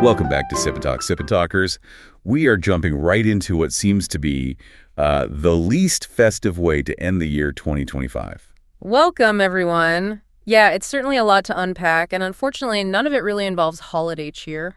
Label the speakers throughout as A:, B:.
A: Welcome back to Sip&Talk, Sip&Talkers. We are jumping right into what seems to be the least festive way to end the year 2025.
B: Welcome, everyone. Yeah, it's certainly a lot to unpack, and unfortunately, none of it really involves holiday cheer.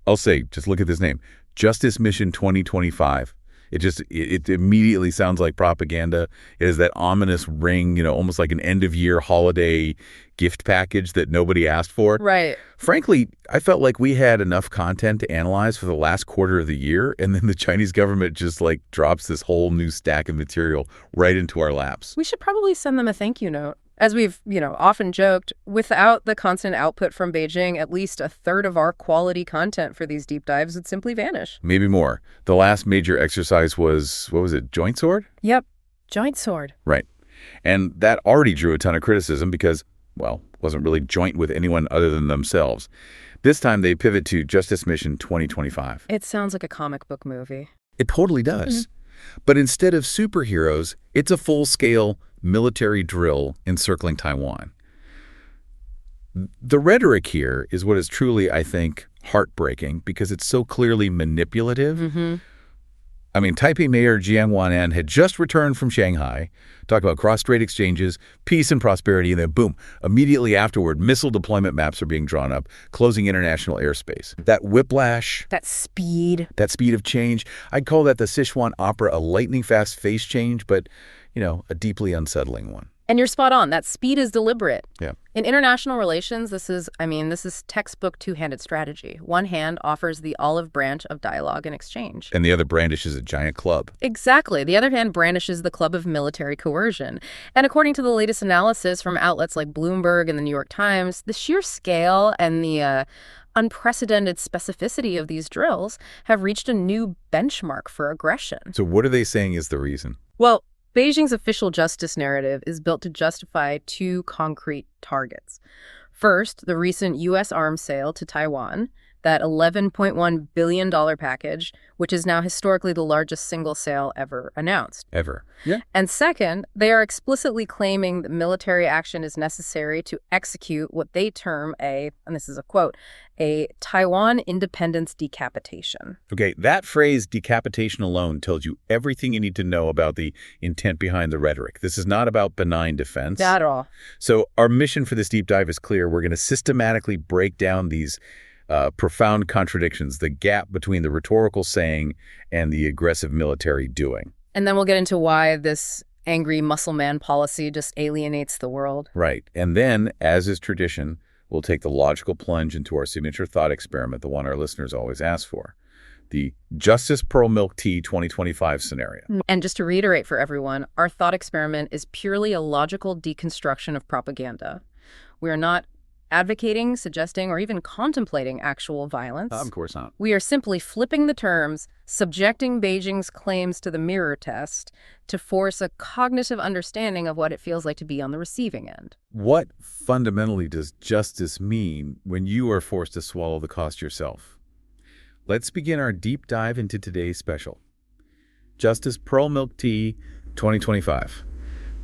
A: I'll say, just look at this name, Justice Mission 2025. It immediately sounds like propaganda. It has that ominous ring, almost like an end-of-year holiday gift package that nobody asked for.
B: Right.
A: Frankly, I felt like we had enough content to analyze for the last quarter of the year, and then the Chinese government just drops this whole new stack of material right into our laps.
B: We should probably send them a thank you note. As we've, often joked, without the constant output from Beijing, at least a third of our quality content for these deep dives would simply vanish.
A: Maybe more. The last major exercise was, what was it, Joint Sword?
B: Yep, Joint Sword.
A: Right. And that already drew a ton of criticism because, well, wasn't really joint with anyone other than themselves. This time they pivot to Justice Mission 2025.
B: It sounds like a comic book movie.
A: It totally does. But instead of superheroes, it's a full-scale military drill encircling Taiwan. The rhetoric here is what is truly, I think, heartbreaking because it's so clearly manipulative. I mean, Taipei Mayor Jiang Wanan had just returned from Shanghai, talked about cross-strait exchanges, peace and prosperity, and then boom, immediately afterward, missile deployment maps are being drawn up, closing international airspace. That whiplash.
B: That speed.
A: That speed of change. I'd call that the Sichuan opera a lightning-fast face change, but, a deeply unsettling one.
B: And you're spot on. That speed is deliberate.
A: Yeah.
B: In international relations, this is textbook two-handed strategy. One hand offers the olive branch of dialogue and exchange.
A: And the other brandishes a giant club.
B: Exactly. The other hand brandishes the club of military coercion. And according to the latest analysis from outlets like Bloomberg and the New York Times, the sheer scale and the unprecedented specificity of these drills have reached a new benchmark for aggression.
A: So what are they saying is the reason?
B: Well, Beijing's official justice narrative is built to justify two concrete targets. First, the recent U.S. arms sale to Taiwan, that $11.1 billion package, which is now historically the largest single sale ever announced.
A: Ever. Yeah.
B: And second, they are explicitly claiming that military action is necessary to execute what they term and this is a quote, a Taiwan independence decapitation.
A: Okay, that phrase, decapitation alone, tells you everything you need to know about the intent behind the rhetoric. This is not about benign defense.
B: Not at all.
A: So our mission for this deep dive is clear. We're going to systematically break down these profound contradictions, the gap between the rhetorical saying and the aggressive military doing.
B: And then we'll get into why this angry muscle man policy just alienates the world.
A: Right. And then, as is tradition, we'll take the logical plunge into our signature thought experiment, the one our listeners always ask for, the Justice Pearl Milk Tea 2025 scenario.
B: And just to reiterate for everyone, our thought experiment is purely a logical deconstruction of propaganda. We are not advocating, suggesting, or even contemplating actual violence.
A: Of course not.
B: We are simply flipping the terms, subjecting Beijing's claims to the mirror test to force a cognitive understanding of what it feels like to be on the receiving end.
A: What fundamentally does justice mean when you are forced to swallow the cost yourself? Let's begin our deep dive into today's special. Justice Pearl Milk Tea 2025.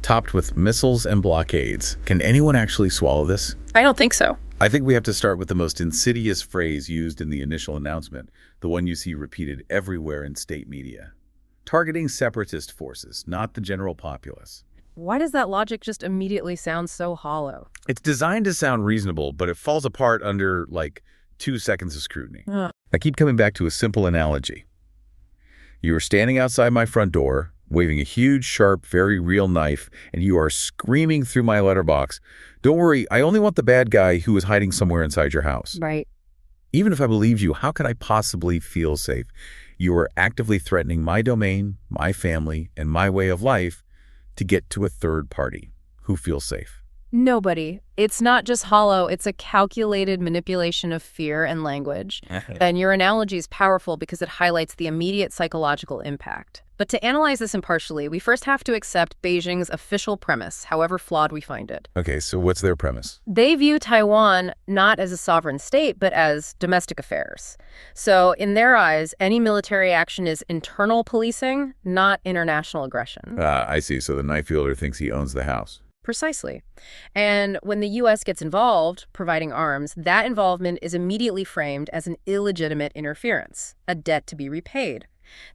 A: Topped with missiles and blockades. Can anyone actually swallow this?
B: I don't think so.
A: I think we have to start with the most insidious phrase used in the initial announcement, the one you see repeated everywhere in state media. Targeting separatist forces, not the general populace.
B: Why does that logic just immediately sound so hollow?
A: It's designed to sound reasonable, but it falls apart under, 2 seconds of scrutiny. I keep coming back to a simple analogy. You are standing outside my front door, waving a huge, sharp, very real knife, and you are screaming through my letterbox, "Don't worry, I only want the bad guy who is hiding somewhere inside your house."
B: Right.
A: Even if I believed you, how could I possibly feel safe? You are actively threatening my domain, my family, and my way of life to get to a third party who feels safe.
B: Nobody. It's not just hollow, it's a calculated manipulation of fear and language. And your analogy is powerful because it highlights the immediate psychological impact. But to analyze this impartially, we first have to accept Beijing's official premise, however flawed we find it.
A: Okay, so what's their premise?
B: They view Taiwan not as a sovereign state, but as domestic affairs. So in their eyes, any military action is internal policing, not international aggression.
A: I see. So the knife wielder thinks he owns the house.
B: Precisely. And when the U.S. gets involved, providing arms, that involvement is immediately framed as an illegitimate interference, a debt to be repaid.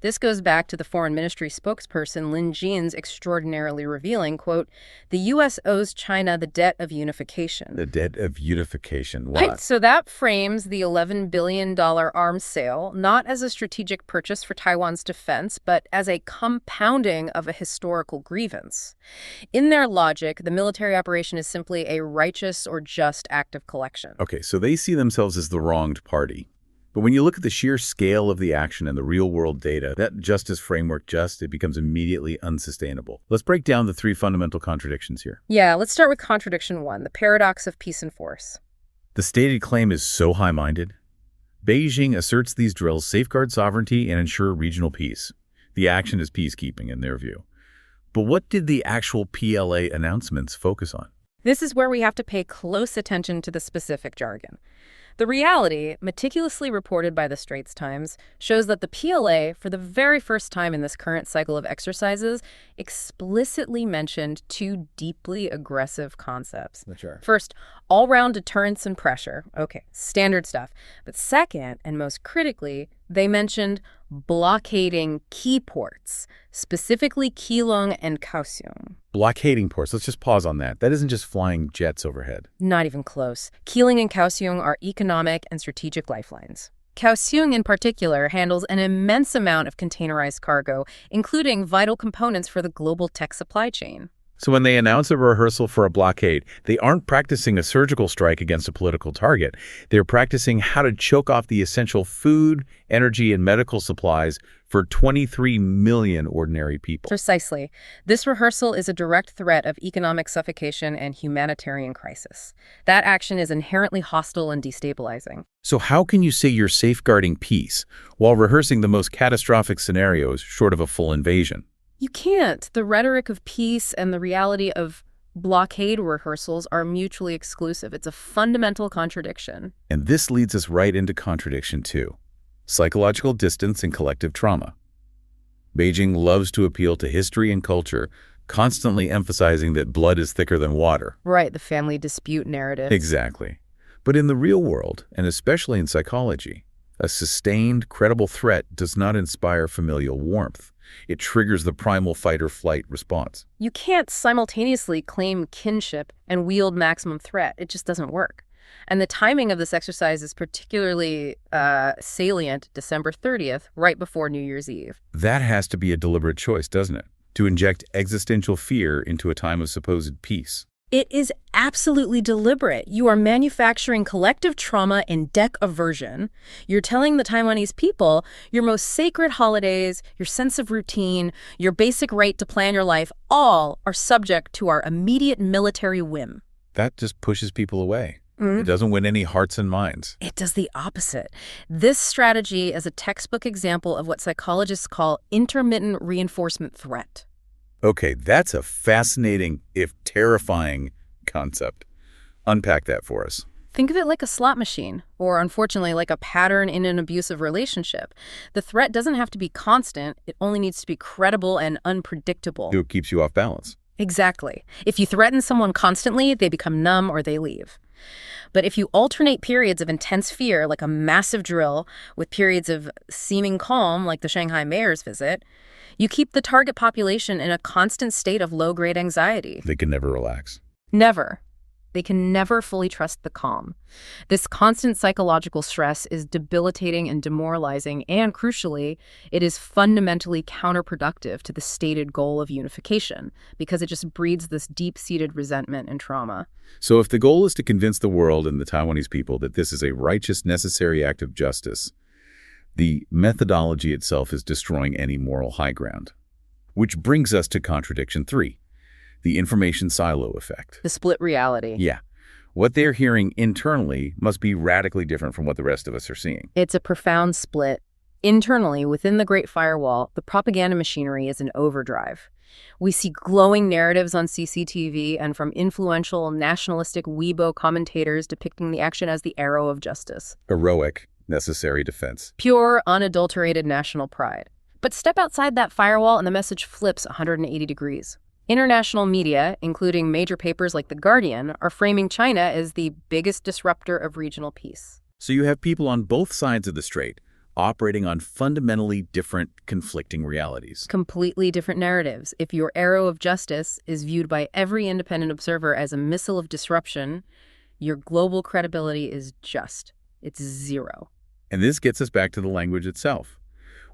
B: This goes back to the Foreign Ministry spokesperson Lin Jian's extraordinarily revealing, quote, "The U.S. owes China the debt of unification."
A: The debt of unification. What?
B: Right, so that frames the $11 billion arms sale not as a strategic purchase for Taiwan's defense, but as a compounding of a historical grievance. In their logic, the military operation is simply a righteous or just act of collection.
A: Okay, so they see themselves as the wronged party. But when you look at the sheer scale of the action and the real-world data, that justice framework it becomes immediately unsustainable. Let's break down the three fundamental contradictions here.
B: Yeah, let's start with contradiction 1, the paradox of peace and force.
A: The stated claim is so high-minded. Beijing asserts these drills safeguard sovereignty and ensure regional peace. The action is peacekeeping in their view. But what did the actual PLA announcements focus on?
B: This is where we have to pay close attention to the specific jargon. The reality, meticulously reported by the Straits Times, shows that the PLA, for the very first time in this current cycle of exercises, explicitly mentioned two deeply aggressive concepts.
A: Sure.
B: First, all-round deterrence and pressure. Okay, standard stuff. But second, and most critically, they mentioned blockading key ports, specifically Keelung and Kaohsiung.
A: Blockading ports. Let's just pause on that. That isn't just flying jets overhead.
B: Not even close. Keelung and Kaohsiung are economic and strategic lifelines. Kaohsiung, in particular, handles an immense amount of containerized cargo, including vital components for the global tech supply chain.
A: So when they announce a rehearsal for a blockade, they aren't practicing a surgical strike against a political target. They're practicing how to choke off the essential food, energy, and medical supplies for 23 million ordinary people.
B: Precisely. This rehearsal is a direct threat of economic suffocation and humanitarian crisis. That action is inherently hostile and destabilizing.
A: So how can you say you're safeguarding peace while rehearsing the most catastrophic scenarios short of a full invasion?
B: You can't. The rhetoric of peace and the reality of blockade rehearsals are mutually exclusive. It's a fundamental contradiction.
A: And this leads us right into contradiction 2. Psychological distance and collective trauma. Beijing loves to appeal to history and culture, constantly emphasizing that blood is thicker than water.
B: Right, the family dispute narrative.
A: Exactly. But in the real world, and especially in psychology, a sustained, credible threat does not inspire familial warmth. It triggers the primal fight-or-flight response.
B: You can't simultaneously claim kinship and wield maximum threat. It just doesn't work. And the timing of this exercise is particularly salient, December 30th, right before New Year's Eve.
A: That has to be a deliberate choice, doesn't it? To inject existential fear into a time of supposed peace.
B: It is absolutely deliberate. You are manufacturing collective trauma and deck aversion. You're telling the Taiwanese people your most sacred holidays, your sense of routine, your basic right to plan your life, all are subject to our immediate military whim.
A: That just pushes people away. It doesn't win any hearts and minds.
B: It does the opposite. This strategy is a textbook example of what psychologists call intermittent reinforcement threat.
A: Okay, that's a fascinating, if terrifying, concept. Unpack that for us.
B: Think of it like a slot machine, or unfortunately like a pattern in an abusive relationship. The threat doesn't have to be constant, it only needs to be credible and unpredictable.
A: It keeps you off balance.
B: Exactly. If you threaten someone constantly, they become numb or they leave. But if you alternate periods of intense fear, like a massive drill, with periods of seeming calm, like the Shanghai mayor's visit, you keep the target population in a constant state of low-grade anxiety.
A: They can never relax.
B: Never. They can never fully trust the calm. This constant psychological stress is debilitating and demoralizing, and crucially, it is fundamentally counterproductive to the stated goal of unification, because it just breeds this deep-seated resentment and trauma.
A: So if the goal is to convince the world and the Taiwanese people that this is a righteous, necessary act of justice, the methodology itself is destroying any moral high ground. Which brings us to contradiction 3. The information silo effect.
B: The split reality.
A: Yeah. What they're hearing internally must be radically different from what the rest of us are seeing.
B: It's a profound split. Internally, within the Great Firewall, the propaganda machinery is in overdrive. We see glowing narratives on CCTV and from influential nationalistic Weibo commentators depicting the action as the arrow of justice.
A: Heroic, necessary defense.
B: Pure, unadulterated national pride. But step outside that firewall and the message flips 180 degrees. International media, including major papers like The Guardian, are framing China as the biggest disruptor of regional peace.
A: So you have people on both sides of the strait operating on fundamentally different, conflicting realities.
B: Completely different narratives. If your arrow of justice is viewed by every independent observer as a missile of disruption, your global credibility is it's zero.
A: And this gets us back to the language itself.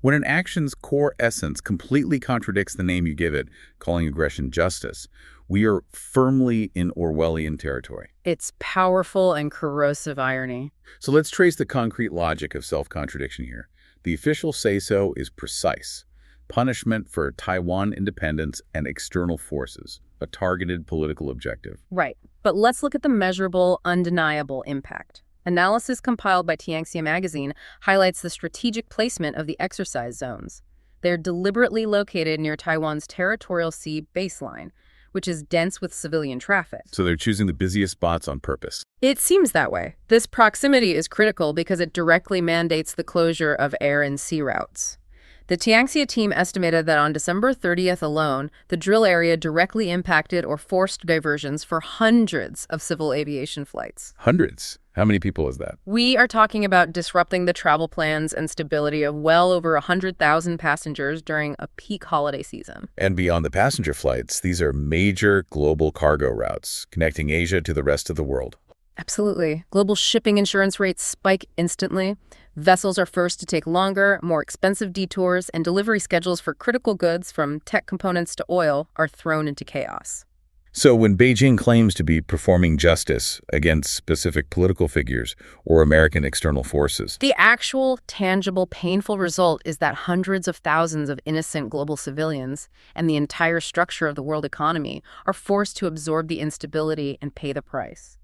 A: When an action's core essence completely contradicts the name you give it, calling aggression justice, we are firmly in Orwellian territory.
B: It's powerful and corrosive irony.
A: So let's trace the concrete logic of self-contradiction here. The official say-so is precise. Punishment for Taiwan independence and external forces, a targeted political objective.
B: Right. But let's look at the measurable, undeniable impact. Analysis compiled by Tianxia magazine highlights the strategic placement of the exercise zones. They're deliberately located near Taiwan's territorial sea baseline, which is dense with civilian traffic.
A: So they're choosing the busiest spots on purpose.
B: It seems that way. This proximity is critical because it directly mandates the closure of air and sea routes. The Tianxia team estimated that on December 30th alone, the drill area directly impacted or forced diversions for hundreds of civil aviation flights.
A: Hundreds? How many people is that?
B: We are talking about disrupting the travel plans and stability of well over 100,000 passengers during a peak holiday season.
A: And beyond the passenger flights, these are major global cargo routes connecting Asia to the rest of the world.
B: Absolutely. Global shipping insurance rates spike instantly. Vessels are forced to take longer, more expensive detours, and delivery schedules for critical goods from tech components to oil are thrown into chaos.
A: So when Beijing claims to be performing justice against specific political figures or American external forces,
B: the actual, tangible, painful result is that hundreds of thousands of innocent global civilians and the entire structure of the world economy are forced to absorb the instability and pay the price.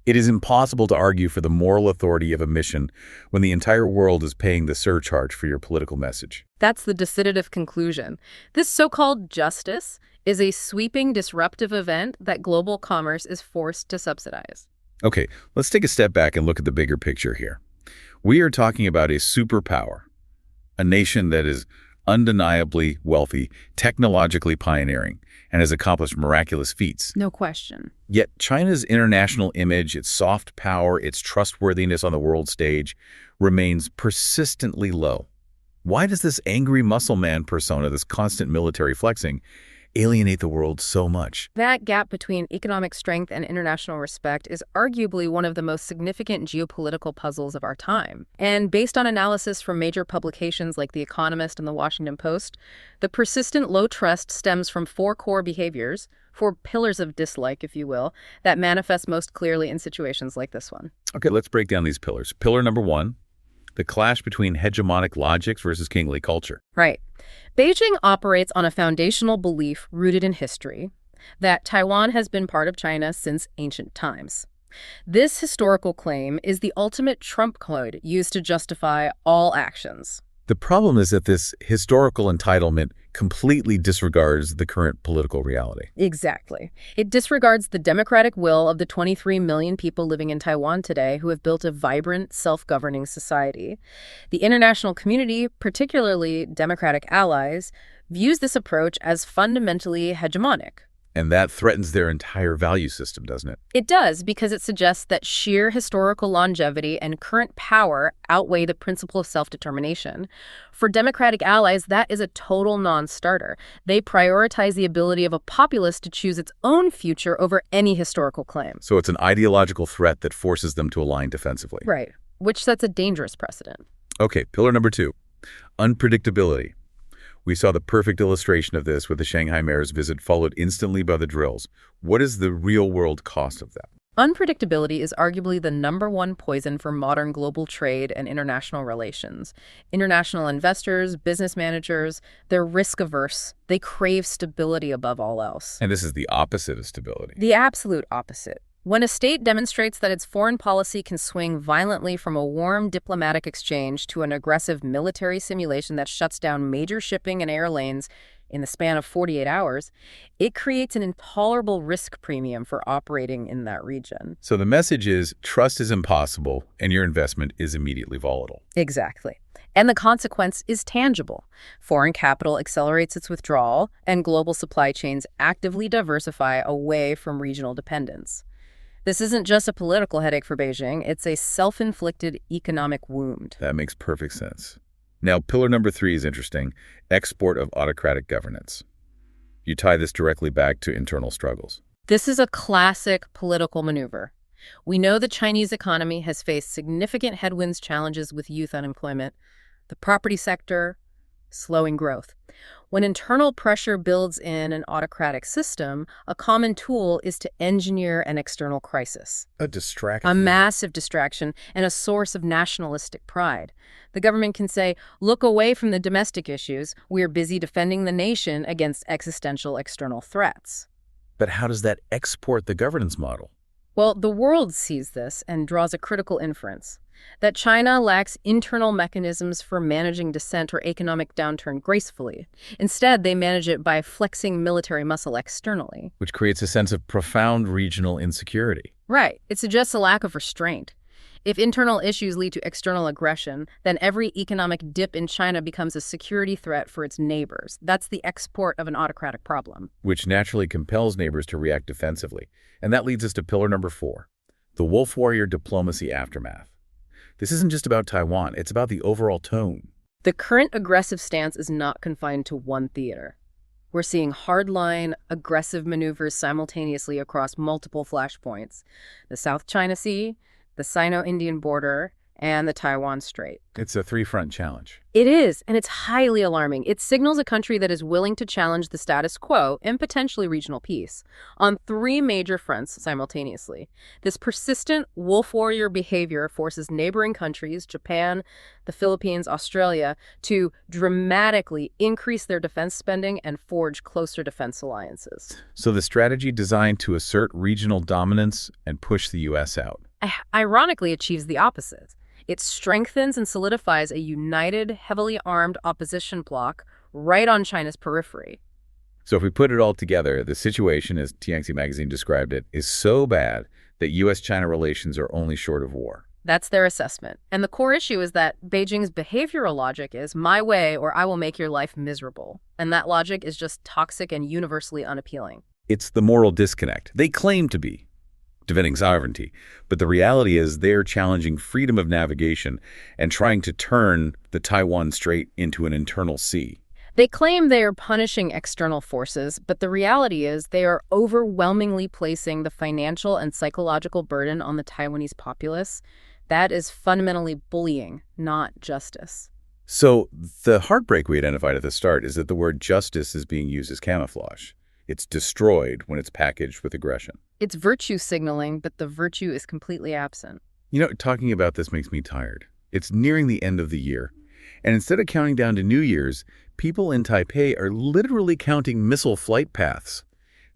A: it is impossible to argue for the moral authority of a mission when the entire world is paying the surcharge for your political message.
B: That's the decidative conclusion. This so-called justice is a sweeping, disruptive event that global commerce is forced to subsidize.
A: Okay, let's take a step back and look at the bigger picture here. We are talking about a superpower, a nation that is undeniably wealthy, technologically pioneering, and has accomplished miraculous feats.
B: No question.
A: Yet China's international image, its soft power, its trustworthiness on the world stage remains persistently low. Why does this angry muscle man persona, this constant military flexing, alienate the world so much?
B: That gap between economic strength and international respect is arguably one of the most significant geopolitical puzzles of our time. And based on analysis from major publications like The Economist and The Washington Post, the persistent low trust stems from four core behaviors, four pillars of dislike, if you will, that manifest most clearly in situations like this one.
A: Okay, let's break down these pillars. Pillar number one, the clash between hegemonic logics versus kingly culture.
B: Right. Beijing operates on a foundational belief rooted in history that Taiwan has been part of China since ancient times. This historical claim is the ultimate trump card used to justify all actions.
A: The problem is that this historical entitlement completely disregards the current political reality.
B: Exactly. It disregards the democratic will of the 23 million people living in Taiwan today who have built a vibrant, self-governing society. The international community, particularly democratic allies, views this approach as fundamentally hegemonic.
A: And that threatens their entire value system, doesn't it?
B: It does, because it suggests that sheer historical longevity and current power outweigh the principle of self-determination. For democratic allies, that is a total non-starter. They prioritize the ability of a populace to choose its own future over any historical claim.
A: So it's an ideological threat that forces them to align defensively.
B: Right, which sets a dangerous precedent.
A: Okay, pillar number two, unpredictability. We saw the perfect illustration of this with the Shanghai mayor's visit, followed instantly by the drills. What is the real-world cost of that?
B: Unpredictability is arguably the #1 poison for modern global trade and international relations. International investors, business managers, they're risk-averse. They crave stability above all else.
A: And this is the opposite of stability.
B: The absolute opposite. When a state demonstrates that its foreign policy can swing violently from a warm diplomatic exchange to an aggressive military simulation that shuts down major shipping and air lanes, in the span of 48 hours, it creates an intolerable risk premium for operating in that region.
A: So the message is trust is impossible and your investment is immediately volatile.
B: Exactly. And the consequence is tangible. Foreign capital accelerates its withdrawal, and global supply chains actively diversify away from regional dependence. This isn't just a political headache for Beijing, it's a self-inflicted economic wound.
A: That makes perfect sense. Now, pillar number 3 is interesting, export of autocratic governance. You tie this directly back to internal struggles.
B: This is a classic political maneuver. We know the Chinese economy has faced significant headwinds, challenges with youth unemployment, the property sector, slowing growth. When internal pressure builds in an autocratic system, a common tool is to engineer an external crisis.
A: A distraction.
B: A massive distraction and a source of nationalistic pride. The government can say, look away from the domestic issues. We're busy defending the nation against existential external threats.
A: But how does that export the governance model?
B: Well, the world sees this and draws a critical inference that China lacks internal mechanisms for managing dissent or economic downturn gracefully. Instead, they manage it by flexing military muscle externally.
A: Which creates a sense of profound regional insecurity.
B: Right. It suggests a lack of restraint. If internal issues lead to external aggression, then every economic dip in China becomes a security threat for its neighbors. That's the export of an autocratic problem.
A: Which naturally compels neighbors to react defensively. And that leads us to pillar number 4, the wolf warrior diplomacy aftermath. This isn't just about Taiwan, it's about the overall tone.
B: The current aggressive stance is not confined to one theater. We're seeing hardline, aggressive maneuvers simultaneously across multiple flashpoints: the South China Sea, the Sino-Indian border, and the Taiwan Strait.
A: It's a 3-front challenge.
B: It is, and it's highly alarming. It signals a country that is willing to challenge the status quo and potentially regional peace on 3 major fronts simultaneously. This persistent wolf warrior behavior forces neighboring countries, Japan, the Philippines, Australia, to dramatically increase their defense spending and forge closer defense alliances.
A: So the strategy designed to assert regional dominance and push the U.S. out.
B: Ironically achieves the opposite. It strengthens and solidifies a united, heavily armed opposition bloc right on China's periphery.
A: So if we put it all together, the situation, as Tianxi magazine described it, is so bad that U.S.-China relations are only short of war.
B: That's their assessment. And the core issue is that Beijing's behavioral logic is my way or I will make your life miserable. And that logic is just toxic and universally unappealing.
A: It's the moral disconnect. They claim to be defending sovereignty, but the reality is they're challenging freedom of navigation and trying to turn the Taiwan Strait into an internal sea.
B: They claim they are punishing external forces, but the reality is they are overwhelmingly placing the financial and psychological burden on the Taiwanese populace. That is fundamentally bullying, not justice.
A: So the heartbreak we identified at the start is that the word justice is being used as camouflage. It's destroyed when it's packaged with aggression.
B: It's virtue signaling, but the virtue is completely absent.
A: You know, talking about this makes me tired. It's nearing the end of the year. And instead of counting down to New Year's, people in Taipei are literally counting missile flight paths.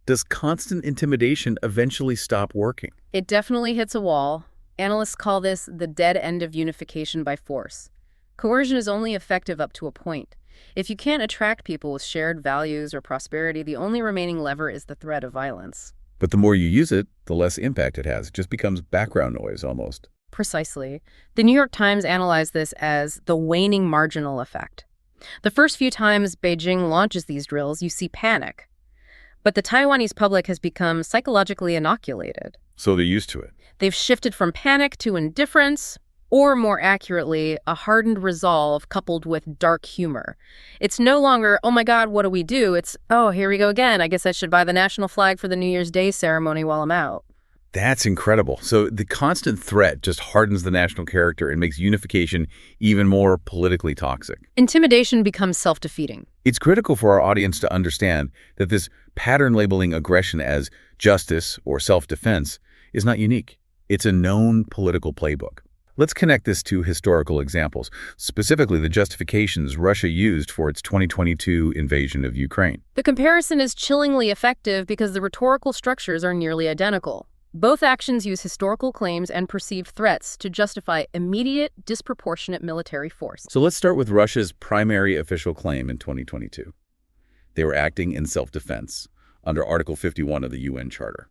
A: Does constant intimidation eventually stop working?
B: It definitely hits a wall. Analysts call this the dead end of unification by force. Coercion is only effective up to a point. If you can't attract people with shared values or prosperity, the only remaining lever is the threat of violence.
A: But the more you use it, the less impact it has. It just becomes background noise almost.
B: Precisely. The New York Times analyzed this as the waning marginal effect. The first few times Beijing launches these drills, you see panic. But the Taiwanese public has become psychologically inoculated.
A: So they're used to it.
B: They've shifted from panic to indifference, or more accurately, a hardened resolve coupled with dark humor. It's no longer, oh my God, what do we do? It's, oh, here we go again. I guess I should buy the national flag for the New Year's Day ceremony while I'm out.
A: That's incredible. So the constant threat just hardens the national character and makes unification even more politically toxic.
B: Intimidation becomes self-defeating.
A: It's critical for our audience to understand that this pattern labeling aggression as justice or self-defense is not unique. It's a known political playbook. Let's connect this to historical examples, specifically the justifications Russia used for its 2022 invasion of Ukraine.
B: The comparison is chillingly effective because the rhetorical structures are nearly identical. Both actions use historical claims and perceived threats to justify immediate, disproportionate military force.
A: So let's start with Russia's primary official claim in 2022. They were acting in self-defense under Article 51 of the UN Charter.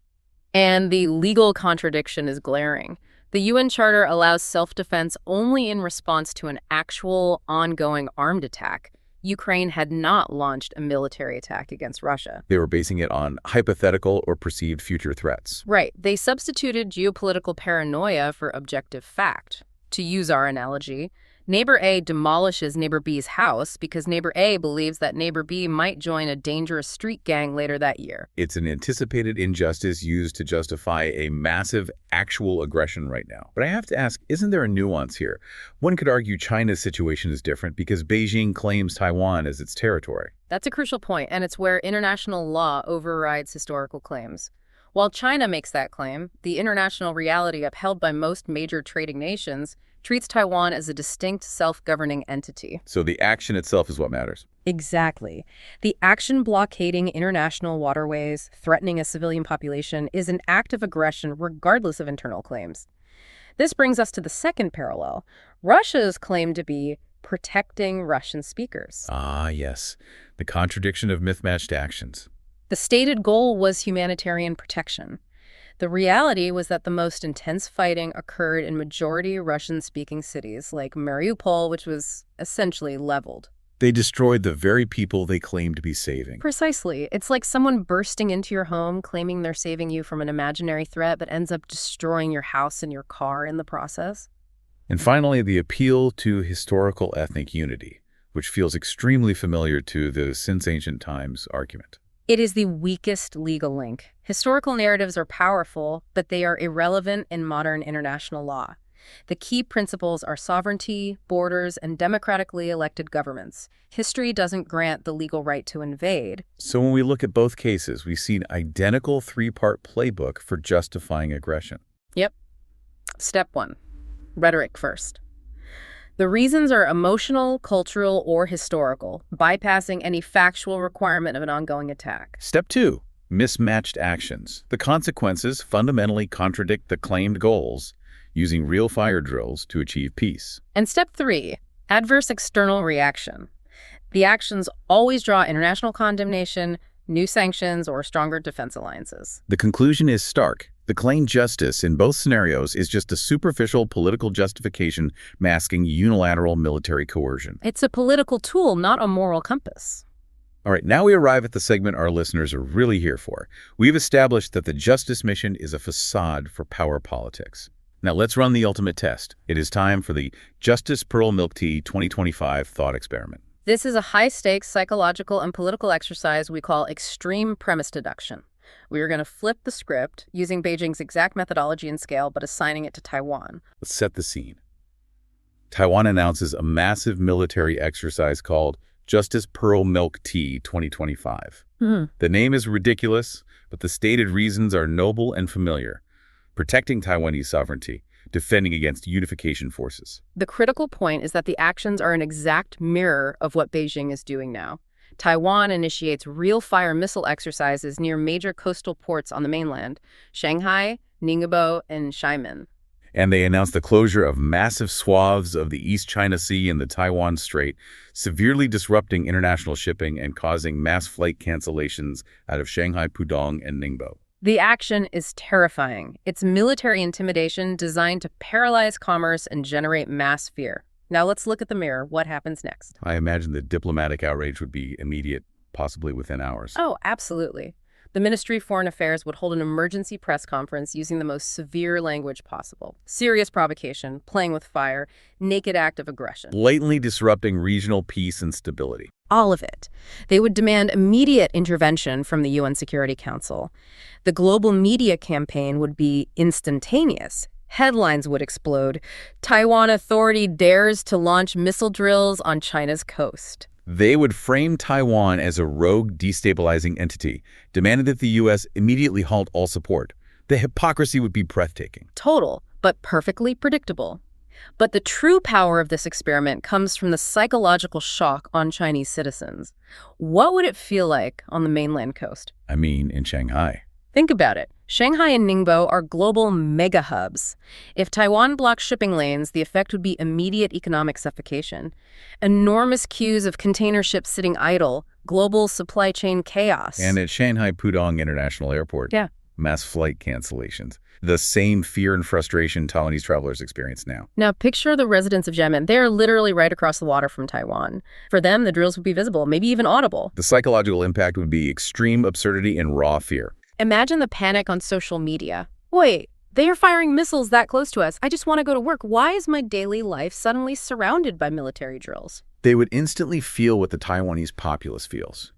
B: And the legal contradiction is glaring. The UN Charter allows self-defense only in response to an actual, ongoing armed attack. Ukraine had not launched a military attack against Russia.
A: They were basing it on hypothetical or perceived future threats.
B: Right. They substituted geopolitical paranoia for objective fact. To use our analogy, neighbor A demolishes neighbor B's house because neighbor A believes that neighbor B might join a dangerous street gang later that year.
A: It's an anticipated injustice used to justify a massive actual aggression right now. But I have to ask, isn't there a nuance here? One could argue China's situation is different because Beijing claims Taiwan as its territory.
B: That's a crucial point, and it's where international law overrides historical claims. While China makes that claim, the international reality upheld by most major trading nations treats Taiwan as a distinct self-governing entity.
A: So the action itself is what matters.
B: Exactly. The action blockading international waterways, threatening a civilian population, is an act of aggression regardless of internal claims. This brings us to the second parallel. Russia's claim to be protecting Russian speakers.
A: Ah, yes. The contradiction of myth-matched actions.
B: The stated goal was humanitarian protection. The reality was that the most intense fighting occurred in majority Russian-speaking cities like Mariupol, which was essentially leveled.
A: They destroyed the very people they claimed to be saving.
B: Precisely. It's like someone bursting into your home, claiming they're saving you from an imaginary threat, but ends up destroying your house and your car in the process.
A: And finally, the appeal to historical ethnic unity, which feels extremely familiar to the since ancient times argument.
B: It is the weakest legal link. Historical narratives are powerful, but they are irrelevant in modern international law. The key principles are sovereignty, borders, and democratically elected governments. History doesn't grant the legal right to invade.
A: So when we look at both cases, we see an identical three-part playbook for justifying aggression.
B: Yep. Step 1. Rhetoric first. The reasons are emotional, cultural, or historical, bypassing any factual requirement of an ongoing attack.
A: Step 2. Mismatched actions. The consequences fundamentally contradict the claimed goals, using real fire drills to achieve peace.
B: And step 3. Adverse external reaction. The actions always draw international condemnation, new sanctions, or stronger defense alliances.
A: The conclusion is stark. The claimed justice in both scenarios is just a superficial political justification masking unilateral military coercion.
B: It's a political tool, not a moral compass.
A: All right, now we arrive at the segment our listeners are really here for. We've established that the justice mission is a facade for power politics. Now let's run the ultimate test. It is time for the Justice Pearl Milk Tea 2025 thought experiment.
B: This is a high-stakes psychological and political exercise we call extreme premise deduction. We are going to flip the script using Beijing's exact methodology and scale, but assigning it to Taiwan.
A: Let's set the scene. Taiwan announces a massive military exercise called Justice Pearl Milk Tea 2025. The name is ridiculous, but the stated reasons are noble and familiar. Protecting Taiwanese sovereignty, defending against unification forces.
B: The critical point is that the actions are an exact mirror of what Beijing is doing now. Taiwan initiates real-fire missile exercises near major coastal ports on the mainland, Shanghai, Ningbo, and Xiamen.
A: And they announced the closure of massive swaths of the East China Sea and the Taiwan Strait, severely disrupting international shipping and causing mass flight cancellations out of Shanghai, Pudong, and Ningbo.
B: The action is terrifying. It's military intimidation designed to paralyze commerce and generate mass fear. Now let's look at the mirror. What happens next?
A: I imagine the diplomatic outrage would be immediate, possibly within hours.
B: Oh, absolutely. The Ministry of Foreign Affairs would hold an emergency press conference using the most severe language possible. Serious provocation, playing with fire, naked act of aggression.
A: Blatantly disrupting regional peace and stability.
B: All of it. They would demand immediate intervention from the UN Security Council. The global media campaign would be instantaneous. Headlines would explode. Taiwan Authority dares to launch missile drills on China's coast.
A: They would frame Taiwan as a rogue, destabilizing entity, demanding that the U.S. immediately halt all support. The hypocrisy would be breathtaking.
B: Total, but perfectly predictable. But the true power of this experiment comes from the psychological shock on Chinese citizens. What would it feel like on the mainland coast?
A: I mean, in Shanghai.
B: Think about it. Shanghai and Ningbo are global mega hubs. If Taiwan blocks shipping lanes, the effect would be immediate economic suffocation. Enormous queues of container ships sitting idle, global supply chain chaos.
A: And at Shanghai Pudong International Airport,
B: Yeah.
A: mass flight cancellations. The same fear and frustration Taiwanese travelers experience now.
B: Now, picture the residents of Xiamen. They're literally right across the water from Taiwan. For them, the drills would be visible, maybe even audible.
A: The psychological impact would be extreme absurdity and raw fear.
B: Imagine the panic on social media. Wait, they are firing missiles that close to us. I just want to go to work. Why is my daily life suddenly surrounded by military drills?
A: They would instantly feel what the Taiwanese populace feels.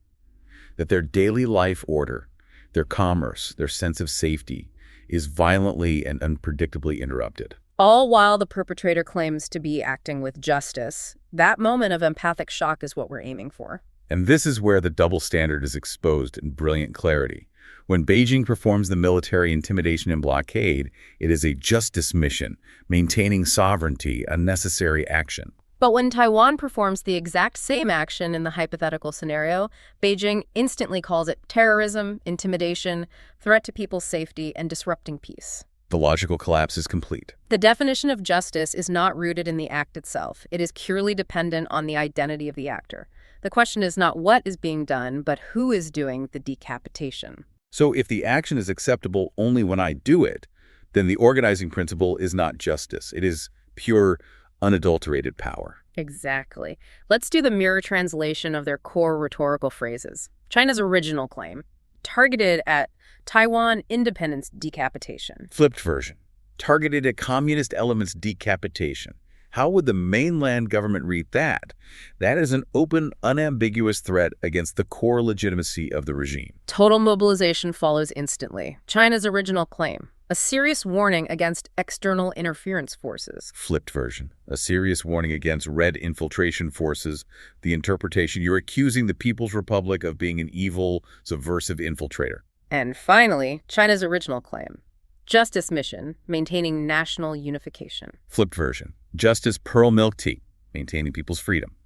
A: That their daily life order, their commerce, their sense of safety is violently and unpredictably interrupted.
B: All while the perpetrator claims to be acting with justice. That moment of empathic shock is what we're aiming for.
A: And this is where the double standard is exposed in brilliant clarity. When Beijing performs the military intimidation and blockade, it is a justice mission, maintaining sovereignty, a necessary action.
B: But when Taiwan performs the exact same action in the hypothetical scenario, Beijing instantly calls it terrorism, intimidation, threat to people's safety, and disrupting peace.
A: The logical collapse is complete.
B: The definition of justice is not rooted in the act itself. It is purely dependent on the identity of the actor. The question is not what is being done, but who is doing the decapitation.
A: So if the action is acceptable only when I do it, then the organizing principle is not justice. It is pure, unadulterated power.
B: Exactly. Let's do the mirror translation of their core rhetorical phrases. China's original claim, targeted at Taiwan independence decapitation.
A: Flipped version, targeted at communist elements decapitation. How would the mainland government read that? That is an open, unambiguous threat against the core legitimacy of the regime.
B: Total mobilization follows instantly. China's original claim, a serious warning against external interference forces.
A: Flipped version, a serious warning against red infiltration forces. The interpretation, you're accusing the People's Republic of being an evil, subversive infiltrator.
B: And finally, China's original claim, justice mission, maintaining national unification.
A: Flipped version, justice pearl milk tea, maintaining people's freedom.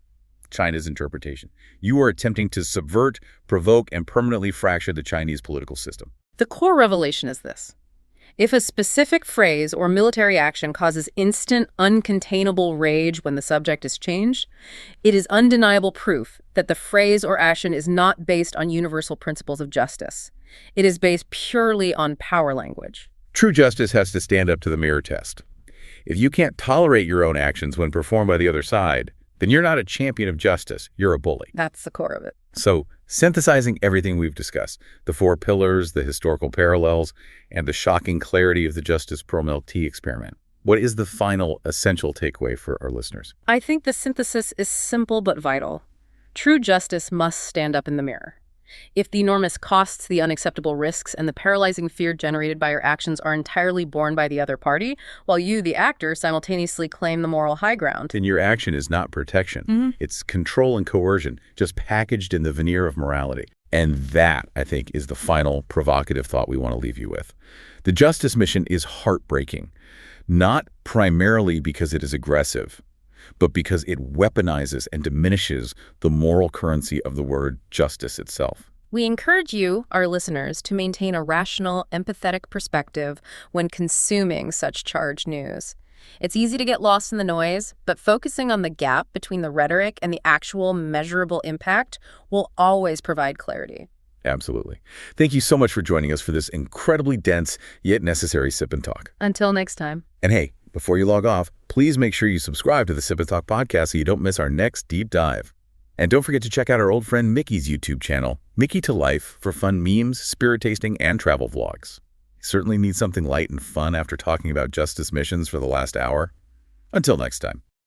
A: China's interpretation, you are attempting to subvert, provoke, and permanently fracture the Chinese political system.
B: The core revelation is this. If a specific phrase or military action causes instant, uncontainable rage when the subject is changed, it is undeniable proof that the phrase or action is not based on universal principles of justice. It is based purely on power language.
A: True justice has to stand up to the mirror test. If you can't tolerate your own actions when performed by the other side, then you're not a champion of justice, you're a bully.
B: That's the core of it.
A: So, synthesizing everything we've discussed, the four pillars, the historical parallels, and the shocking clarity of the Justice Pearl Milk Tea experiment, what is the final essential takeaway for our listeners?
B: I think the synthesis is simple but vital. True justice must stand up in the mirror. If the enormous costs, the unacceptable risks, and the paralyzing fear generated by your actions are entirely borne by the other party, while you, the actor, simultaneously claim the moral high ground,
A: then your action is not protection. It's control and coercion, just packaged in the veneer of morality. And that, I think, is the final provocative thought we want to leave you with. The justice mission is heartbreaking, not primarily because it is aggressive, but because it weaponizes and diminishes the moral currency of the word justice itself.
B: We encourage you, our listeners, to maintain a rational, empathetic perspective when consuming such charged news. It's easy to get lost in the noise, but focusing on the gap between the rhetoric and the actual measurable impact will always provide clarity.
A: Absolutely. Thank you so much for joining us for this incredibly dense yet necessary Sip and Talk.
B: Until next time.
A: And hey, before you log off, please make sure you subscribe to the Sip and Talk podcast so you don't miss our next deep dive. And don't forget to check out our old friend Mickey's YouTube channel, Mickey to Life, for fun memes, spirit tasting, and travel vlogs. You certainly need something light and fun after talking about justice missions for the last hour. Until next time.